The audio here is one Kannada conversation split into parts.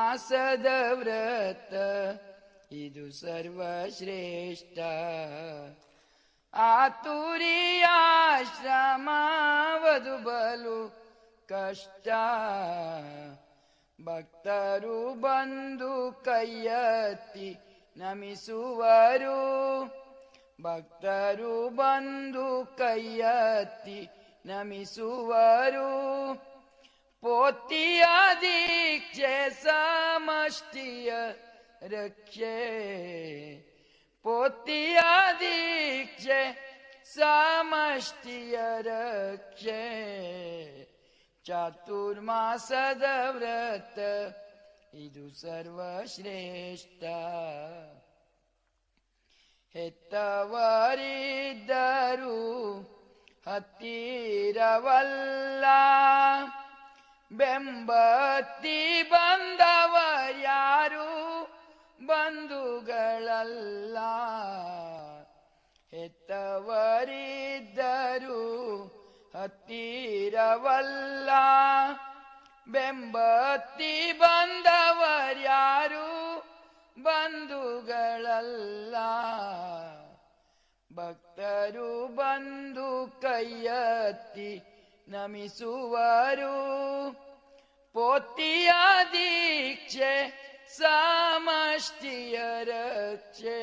ಮಾಸದ ವ್ರತ ಇದು ಸರ್ವಶ್ರೇಷ್ಠ. ಆತುರಿಯಾಶ್ರಮವದು ಬಲು ಕಷ್ಟ. ಭಕ್ತರು ಬಂದು ಕೈಯತ್ತಿ ನಮಿಸುವರು. ಭಕ್ತರು ಬಂದು ಕೈಯತ್ತಿ ನಮಿಸುವರು. ಪೋತಿಯ ದೀಕ್ಷೆ ಸಮಷ್ಟಿಯ ರಕ್ಷೆ. ಪೋತಿಯ ದೀಕ್ಷೆ ಸಮಷ್ಟಿಯ ರಕ್ಷೆ. ಚಾತುರ್ಮಾಸದ ವ್ರತ ಇದು ಸರ್ವಶ್ರೇಷ್ಠ. ಹೆತ್ತವರಿದ್ದರು ಹತ್ತಿರವಲ್ಲ. ಬೆಂಬತ್ತಿ ಬಂದವರ್ಯಾರು ಬಂಧುಗಳಲ್ಲ. ಹೆತ್ತವರಿದ್ದರು ಹತ್ತಿರವಲ್ಲ. ಬೆಂಬತ್ತಿ ಬಂದವರ್ಯಾರು ಬಂಧುಗಳಲ್ಲ. ಭಕ್ತರು ಬಂದು ಕೈಯತ್ತಿ ನಮಿಸುವರು. ಪೋತಿಯ ದೀಕ್ಷೆ ಸಮಷ್ಟಿಯ ರಕ್ಷೆ.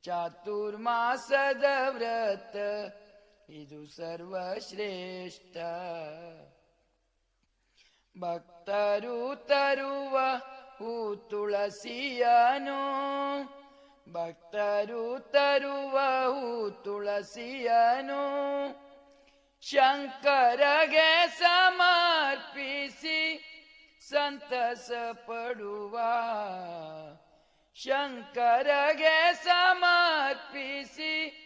ಚಾತುರ್ಮಾಸದ ವ್ರತ ಇದು ಸರ್ವಶ್ರೇಷ್ಠ. ಭಕ್ತರು ತರುವ ಹೂ ತುಳಸಿಯನು. ಭಕ್ತರು ತರುವ ಹೂ ತುಳಸಿಯನು. ಶಂಕರಗೆ ಸಮರ್ಪಿಸಿ ಸಂತಸ ಪಡುವ. ಶಂಕರಗೆ ಸಮರ್ಪಿಸಿ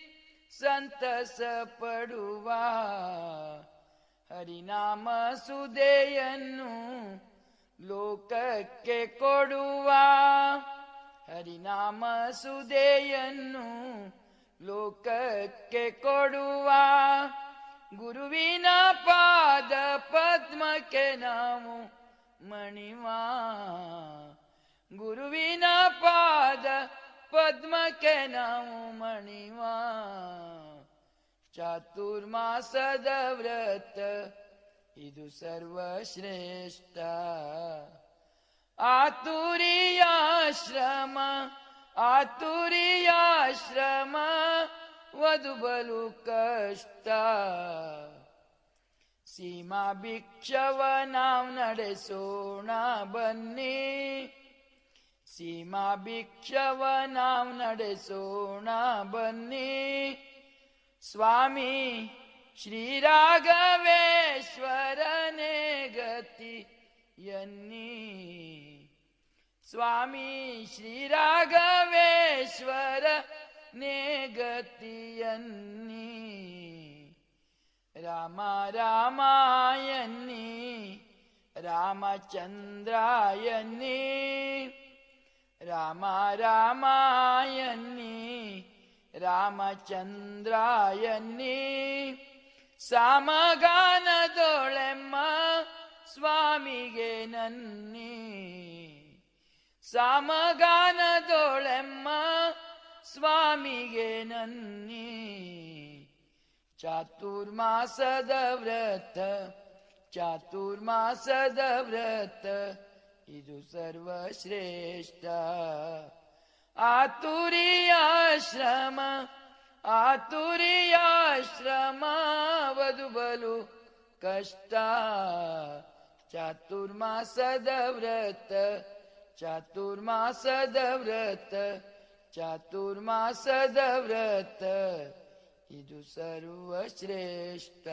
ಸಂತಸ ಪಡುವ. ಹರಿನಾಮ ಸುಧೆಯನ್ನು ಲೋಕಕ್ಕೆ ಕೊಡುವ. ಹರಿನಾಮ ಸುಧೆಯನ್ನು ಲೋಕಕ್ಕೆ ಕೊಡುವ. ಗುರುವಿನ ಪಾದ ಪದ್ಮಕ್ಕೆ ನಾವು ಮಣಿವ. ಗುರುವಿನ ಪಾದ ಪದ್ಮಕ್ಕೆ ನಾವು ಮಣಿವ. ಚಾತುರ್ಮಾಸದ ವ್ರತ ಇದು ಸರ್ವಶ್ರೇಷ್ಠ. ಆತುರಿಯಾಶ್ರಮ ಆತುರಿಯಾಶ್ರಮ ವದು ಬಲು ಕಷ್ಟ. ಸೀಮಾ ಭಿಕ್ಷವ ನಾವು ನಡೆಸೋಣ ಬನ್ನಿ. ಸೀಮಾ ಭಿಕ್ಷವ ನಾವು ನಡೆಸೋಣ ಬನ್ನಿ. ಸ್ವಾಮಿ ಶ್ರೀರಾಘವೇಶ್ವರನೇ ಗತಿ ಎನ್ನಿ. ಸ್ವಾಮಿ ಶ್ರೀರಾಘವೇಶ್ವರನೇ ಗತಿಯನ್ನಿ. ರಾಮ ರಾಮಾಯನ್ನಿ ರಾಮಚಂದ್ರಾಯನ್ನಿ. ರಾಮ ರಾಮಾಯನ್ನಿ ರಾಮಚಂದ್ರಾಯನ್ನಿ. ಸಾಮಗಾನದೊಳೆಮ್ಮ ಸ್ವಾಮಿಗೆ ನನ್ನಿ. ಸಾಮಗಾನದೊಳೆಮ್ಮ ಸ್ವಾಮಿಗೆ ನನ್ನಿ. ಚಾತುರ್ಮಾಸದ ವ್ರತ ಚಾತುರ್ಮಾಸದ ವ್ರತ ಇದು ಸರ್ವಶ್ರೇಷ್ಠ. ಆತುರಿಯಾಶ್ರಮ ಆತುರಿಯಾಶ್ರಮ ವದು ಬಲು ಕಷ್ಟ. ಚಾತುರ್ಮಾಸದ ವ್ರತ ಚಾತುರ್ಮಾಸದ ವ್ರತ ಚಾತುರ್ಮಾಸದ ವ್ರತ ಇದು ಸರ್ವಶ್ರೇಷ್ಠ.